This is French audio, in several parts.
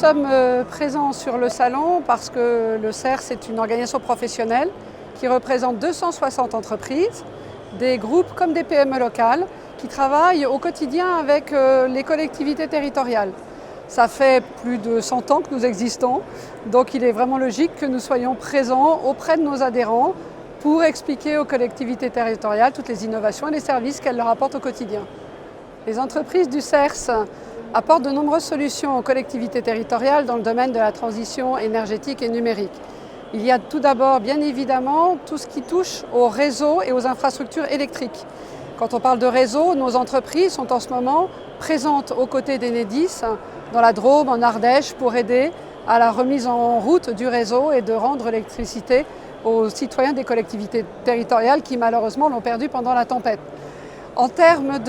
sommes présents sur le salon parce que le CERS est une organisation professionnelle qui représente 260 entreprises, des groupes comme des PME locales qui travaillent au quotidien avec les collectivités territoriales. Ça fait plus de 100 ans que nous existons, donc il est vraiment logique que nous soyons présents auprès de nos adhérents pour expliquer aux collectivités territoriales toutes les innovations et les services qu'elles leur apportent au quotidien. Les entreprises du CERS apportent de nombreuses solutions aux collectivités territoriales dans le domaine de la transition énergétique et numérique. Il y a tout d'abord, bien évidemment, tout ce qui touche aux réseaux et aux infrastructures électriques. Quand on parle de réseau, nos entreprises sont en ce moment présentes aux côtés d'Enedis dans la Drôme, en Ardèche, pour aider à la remise en route du réseau et de rendre l'électricité aux citoyens des collectivités territoriales qui malheureusement l'ont perdue pendant la tempête. En termes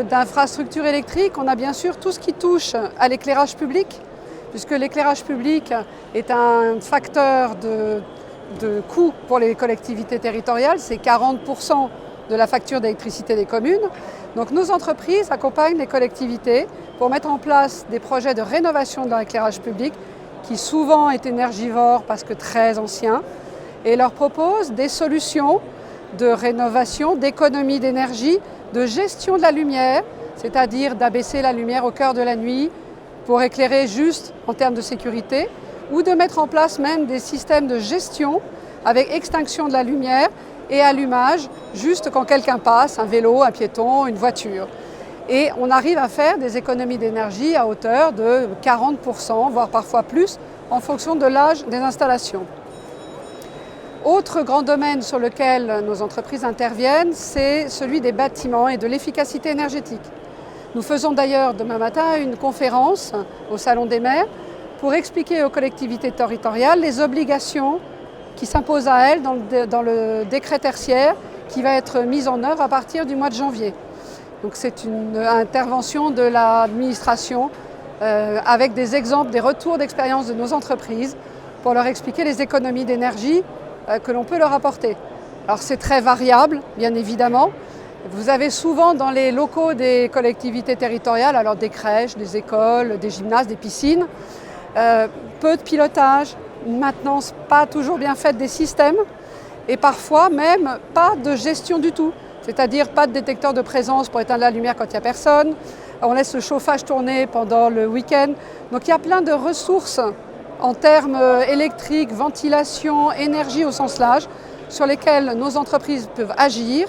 d'infrastructures électriques, on a bien sûr tout ce qui touche à l'éclairage public, puisque l'éclairage public est un facteur de coût pour les collectivités territoriales, c'est 40% de la facture d'électricité des communes. Donc nos entreprises accompagnent les collectivités pour mettre en place des projets de rénovation de l'éclairage public qui souvent est énergivore parce que très ancien, et leur proposent des solutions de rénovation, d'économie d'énergie, de gestion de la lumière, c'est-à-dire d'abaisser la lumière au cœur de la nuit pour éclairer juste en termes de sécurité, ou de mettre en place même des systèmes de gestion avec extinction de la lumière et allumage juste quand quelqu'un passe, un vélo, un piéton, une voiture. Et on arrive à faire des économies d'énergie à hauteur de 40%, voire parfois plus, en fonction de l'âge des installations. Autre grand domaine sur lequel nos entreprises interviennent, c'est celui des bâtiments et de l'efficacité énergétique. Nous faisons d'ailleurs demain matin une conférence au Salon des maires pour expliquer aux collectivités territoriales les obligations qui s'imposent à elles dans le décret tertiaire qui va être mis en œuvre à partir du mois de janvier. Donc c'est une intervention de l'administration avec des exemples, des retours d'expérience de nos entreprises pour leur expliquer les économies d'énergie que l'on peut leur apporter. Alors c'est très variable, bien évidemment. Vous avez souvent dans les locaux des collectivités territoriales, alors des crèches, des écoles, des gymnases, des piscines, peu de pilotage, une maintenance pas toujours bien faite des systèmes et parfois même pas de gestion du tout. C'est-à-dire pas de détecteur de présence pour éteindre la lumière quand il n'y a personne. On laisse le chauffage tourner pendant le week-end. Donc il y a plein de ressources en termes électriques, ventilation, énergie au sens large, sur lesquelles nos entreprises peuvent agir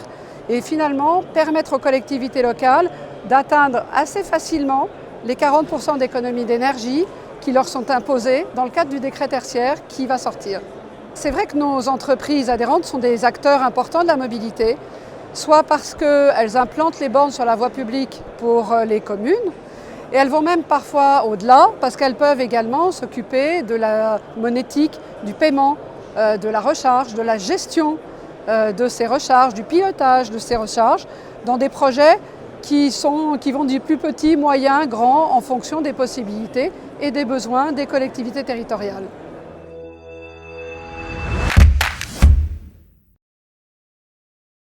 et finalement permettre aux collectivités locales d'atteindre assez facilement les 40% d'économies d'énergie qui leur sont imposées dans le cadre du décret tertiaire qui va sortir. C'est vrai que nos entreprises adhérentes sont des acteurs importants de la mobilité, soit parce qu'elles implantent les bornes sur la voie publique pour les communes, et elles vont même parfois au-delà parce qu'elles peuvent également s'occuper de la monétique, du paiement, de la recharge, de la gestion de ces recharges, du pilotage de ces recharges dans des projets qui vont du plus petit, moyen, grand en fonction des possibilités et des besoins des collectivités territoriales.